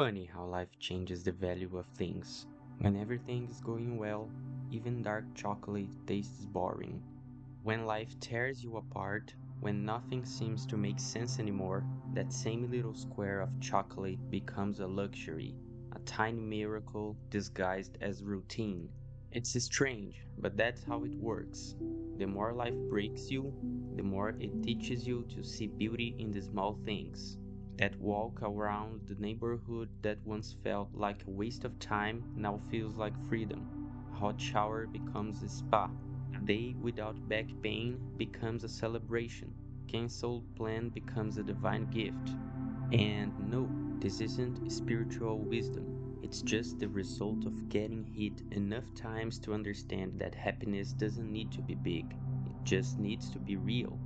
Funny how life changes the value of things. When everything is going well, even dark chocolate tastes boring. When life tears you apart, when nothing seems to make sense anymore, that same little square of chocolate becomes a luxury, a tiny miracle disguised as routine. It's strange, but that's how it works. The more life breaks you, the more it teaches you to see beauty in the small things. That walk around the neighborhood that once felt like a waste of time now feels like freedom. A hot shower becomes a spa. A day without back pain becomes a celebration. Cancelled plan becomes a divine gift. And no, this isn't spiritual wisdom. It's just the result of getting hit enough times to understand that happiness doesn't need to be big. It just needs to be real.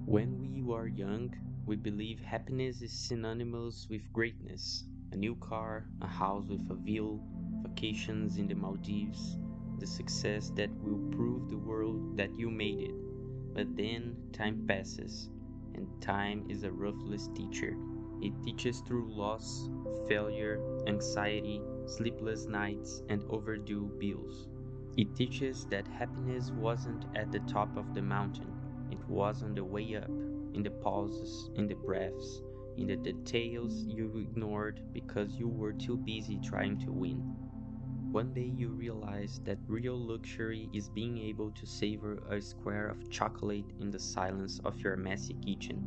When we were young, we believe happiness is synonymous with greatness. A new car, a house with a view, vacations in the Maldives, the success that will prove the world that you made it. But then time passes, and time is a ruthless teacher. It teaches through loss, failure, anxiety, sleepless nights, and overdue bills. It teaches that happiness wasn't at the top of the mountain, it was on the way up, in the pauses, in the breaths, in the details you ignored because you were too busy trying to win. One day you realize that real luxury is being able to savor a square of chocolate in the silence of your messy kitchen.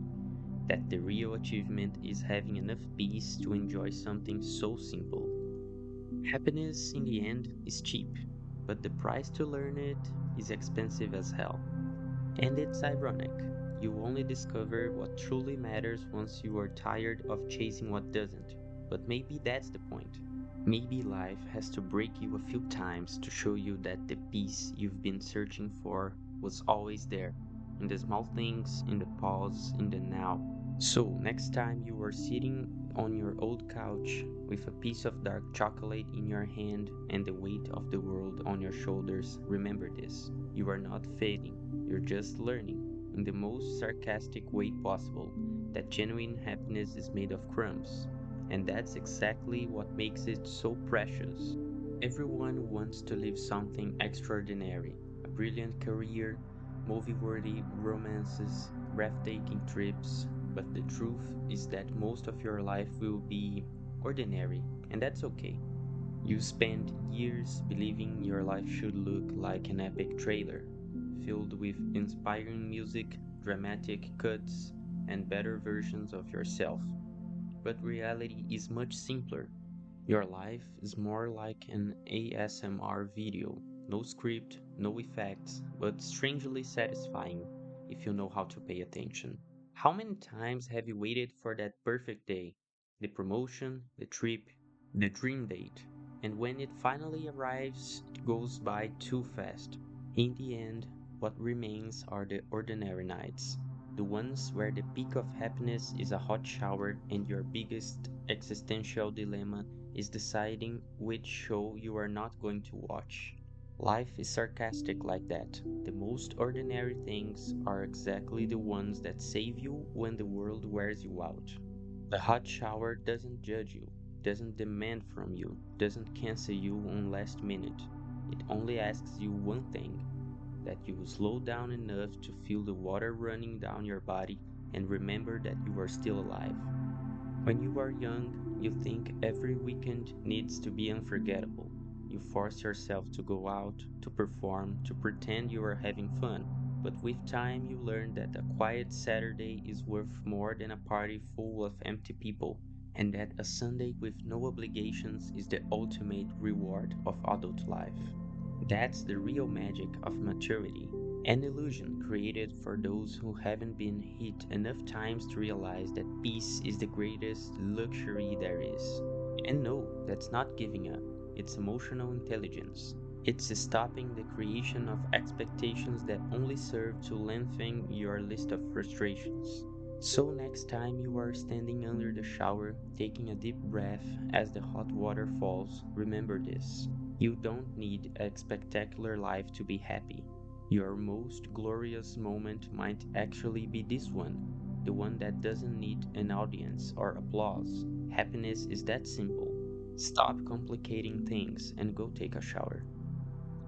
That the real achievement is having enough peace to enjoy something so simple. Happiness, in the end, is cheap, but the price to learn it is expensive as hell. And it's ironic. You only discover what truly matters once you are tired of chasing what doesn't. But maybe that's the point. Maybe life has to break you a few times to show you that the peace you've been searching for was always there. In the small things, in the pause, in the now. So, next time you are sitting on your old couch with a piece of dark chocolate in your hand and the weight of the world on your shoulders, remember this. You are not failing, you're just learning, in the most sarcastic way possible, that genuine happiness is made of crumbs. And that's exactly what makes it so precious. Everyone wants to live something extraordinary, a brilliant career, movie worthy romances, breathtaking trips, but the truth is that most of your life will be ordinary, and that's okay. You spent years believing your life should look like an epic trailer, filled with inspiring music, dramatic cuts, and better versions of yourself. But reality is much simpler. Your life is more like an ASMR video. No script, no effects, but strangely satisfying if you know how to pay attention. How many times have you waited for that perfect day? The promotion, the trip, the dream date. And when it finally arrives, it goes by too fast. In the end, what remains are the ordinary nights. The ones where the peak of happiness is a hot shower and your biggest existential dilemma is deciding which show you are not going to watch. Life is sarcastic like that. The most ordinary things are exactly the ones that save you when the world wears you out. The hot shower doesn't judge you, doesn't demand from you, doesn't cancel you on last minute. It only asks you one thing, that you slow down enough to feel the water running down your body and remember that you are still alive. When you are young, you think every weekend needs to be unforgettable. You force yourself to go out, to perform, to pretend you are having fun. But with time, you learn that a quiet Saturday is worth more than a party full of empty people, and that a Sunday with no obligations is the ultimate reward of adult life. That's the real magic of maturity, an illusion created for those who haven't been hit enough times to realize that peace is the greatest luxury there is. And no, that's not giving up, it's emotional intelligence. It's stopping the creation of expectations that only serve to lengthen your list of frustrations. So, next time you are standing under the shower, taking a deep breath as the hot water falls, remember this. You don't need a spectacular life to be happy. Your most glorious moment might actually be this one, the one that doesn't need an audience or applause. Happiness is that simple. Stop complicating things and go take a shower.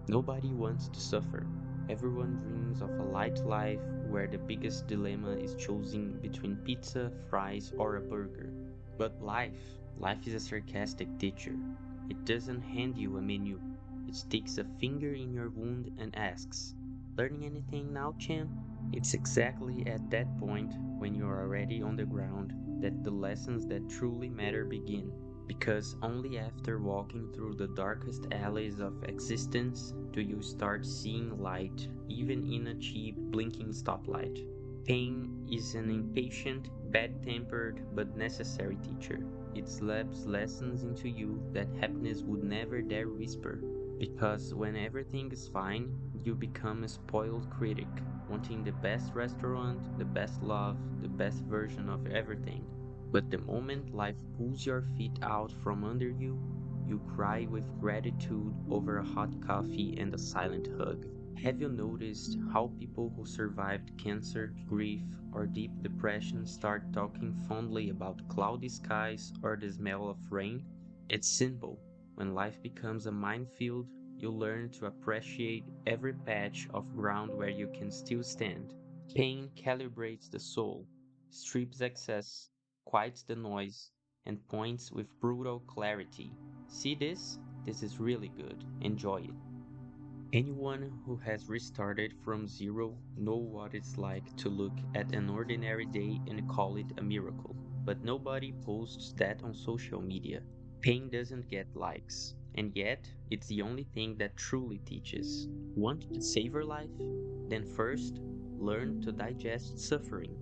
Nobody wants to suffer. Everyone dreams of a light life where the biggest dilemma is choosing between pizza, fries, or a burger. But life is a sarcastic teacher. It doesn't hand you a menu. It sticks a finger in your wound and asks, "Learning anything now, Chan?" It's exactly at that point, when you're already on the ground, that the lessons that truly matter begin. Because only after walking through the darkest alleys of existence do you start seeing light, even in a cheap, blinking stoplight. Pain is an impatient, bad tempered, but necessary teacher. It slaps lessons into you that happiness would never dare whisper. Because when everything is fine, you become a spoiled critic, wanting the best restaurant, the best love, the best version of everything. But the moment life pulls your feet out from under you, you cry with gratitude over a hot coffee and a silent hug. Have you noticed how people who survived cancer, grief, or deep depression start talking fondly about cloudy skies or the smell of rain? It's simple. When life becomes a minefield, you learn to appreciate every patch of ground where you can still stand. Pain calibrates the soul, strips excess, quiets the noise, and points with brutal clarity. See this? This is really good. Enjoy it. Anyone who has restarted from zero know what it's like to look at an ordinary day and call it a miracle. But nobody posts that on social media. Pain doesn't get likes, and yet it's the only thing that truly teaches. Want to savor life? Then first, learn to digest suffering.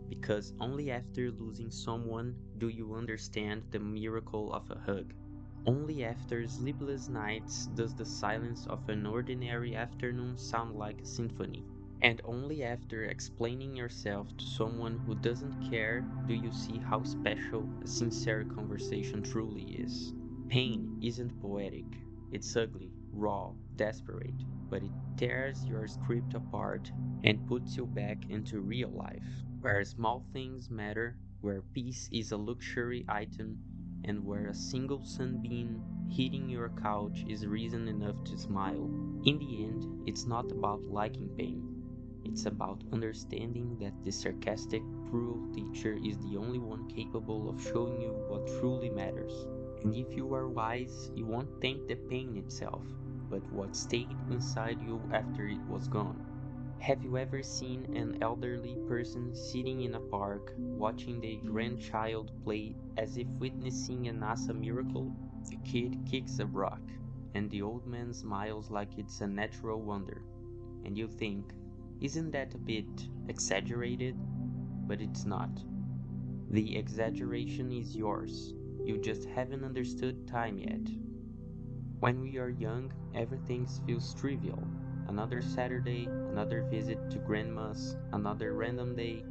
Because only after losing someone do you understand the miracle of a hug. Only after sleepless nights does the silence of an ordinary afternoon sound like a symphony. And only after explaining yourself to someone who doesn't care do you see how special a sincere conversation truly is. Pain isn't poetic, it's ugly, raw, desperate, but it tears your script apart and puts you back into real life, where small things matter, where peace is a luxury item, and where a single sunbeam hitting your couch is reason enough to smile. In the end, it's not about liking pain. It's about understanding that the sarcastic, cruel teacher is the only one capable of showing you what truly matters. And if you are wise, you won't thank the pain itself, but what stayed inside you after it was gone. Have you ever seen an elderly person sitting in a park watching their grandchild play as if witnessing a NASA miracle? The kid kicks a rock, and the old man smiles like it's a natural wonder. And you think, isn't that a bit exaggerated? But it's not. The exaggeration is yours. You just haven't understood time yet. When we are young, everything feels trivial. Another Saturday, another visit to grandma's, another random day.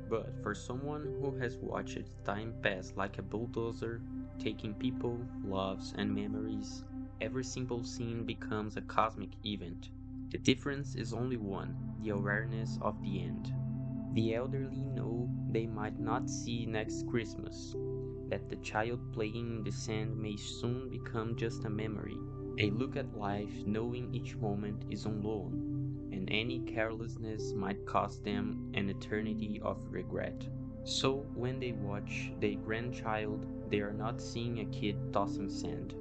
But for someone who has watched time pass like a bulldozer, taking people, loves, and memories, every simple scene becomes a cosmic event. The difference is only one: the awareness of the end. The elderly know they might not see next Christmas, that the child playing in the sand may soon become just a memory. They look at life knowing each moment is on loan, and any carelessness might cost them an eternity of regret. So when they watch their grandchild, they are not seeing a kid tossing sand.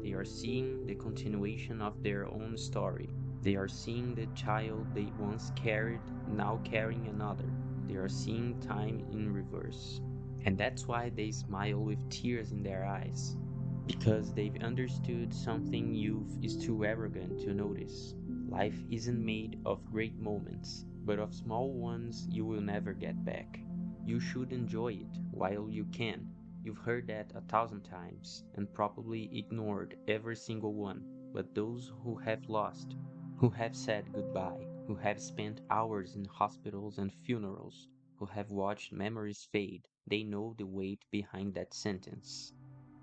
They are seeing the continuation of their own story. They are seeing the child they once carried, now carrying another. They are seeing time in reverse. And that's why they smile with tears in their eyes. Because they've understood something youth is too arrogant to notice. Life isn't made of great moments, but of small ones you will never get back. You should enjoy it while you can. You've heard that 1,000 times and probably ignored every single one. But those who have lost, who have said goodbye, who have spent hours in hospitals and funerals, who have watched memories fade, they know the weight behind that sentence.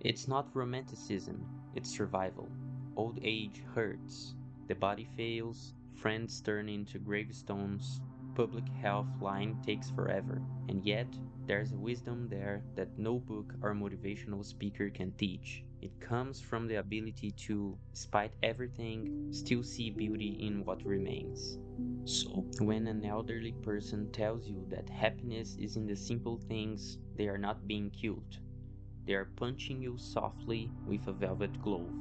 It's not romanticism, it's survival. Old age hurts. The body fails, friends turn into gravestones, public health line takes forever, and yet There's a wisdom there that no book or motivational speaker can teach. It comes from the ability to, despite everything, still see beauty in what remains. So, when an elderly person tells you that happiness is in the simple things, they are not being cute. They are punching you softly with a velvet glove.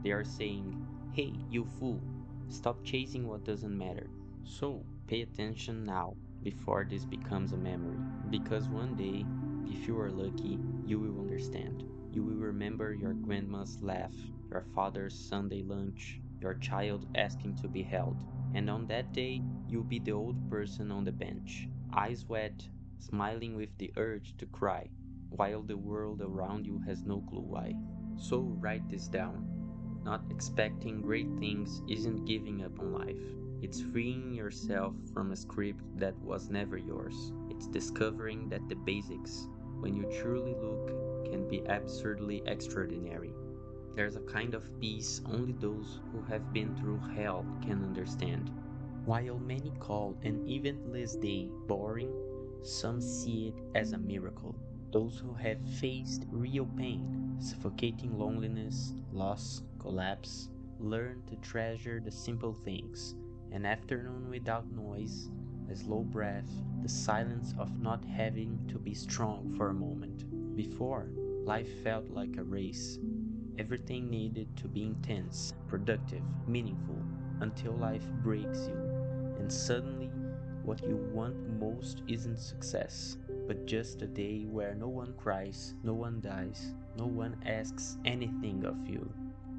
They are saying, "Hey, you fool, stop chasing what doesn't matter." So, pay attention now before this becomes a memory. Because one day, if you are lucky, you will understand. You will remember your grandma's laugh, your father's Sunday lunch, your child asking to be held. And on that day, you'll be the old person on the bench, eyes wet, smiling with the urge to cry, while the world around you has no clue why. So write this down. Not expecting great things isn't giving up on life. It's freeing yourself from a script that was never yours. It's discovering that the basics, when you truly look, can be absurdly extraordinary. There's a kind of peace only those who have been through hell can understand. While many call an eventless day boring, some see it as a miracle. Those who have faced real pain, suffocating loneliness, loss, collapse, learn to treasure the simple things: an afternoon without noise, a slow breath, the silence of not having to be strong for a moment. Before, life felt like a race. Everything needed to be intense, productive, meaningful, until life breaks you, and suddenly what you want most isn't success, but just a day where no one cries, no one dies, no one asks anything of you.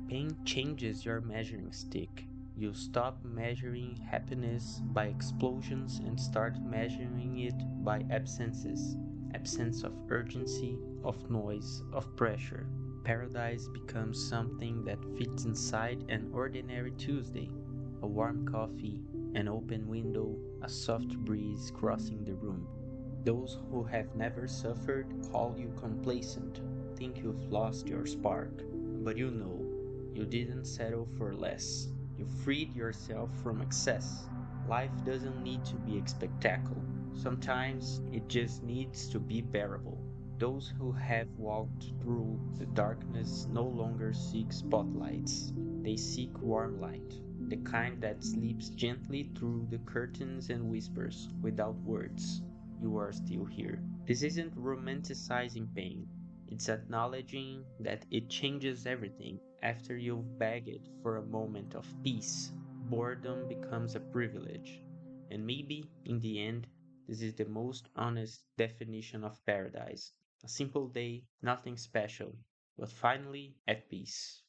Pain changes your measuring stick. You stop measuring happiness by explosions and start measuring it by absences. Absence of urgency, of noise, of pressure. Paradise becomes something that fits inside an ordinary Tuesday. A warm coffee, an open window, a soft breeze crossing the room. Those who have never suffered call you complacent, think you've lost your spark. But you know, you didn't settle for less. You freed yourself from excess. Life doesn't need to be a spectacle. Sometimes it just needs to be bearable. Those who have walked through the darkness no longer seek spotlights. They seek warm light, the kind that sleeps gently through the curtains and whispers, without words, "You are still here." This isn't romanticizing pain. It's acknowledging that it changes everything. After you've begged for a moment of peace, boredom becomes a privilege. And maybe, in the end, this is the most honest definition of paradise. A simple day, nothing special, but finally at peace.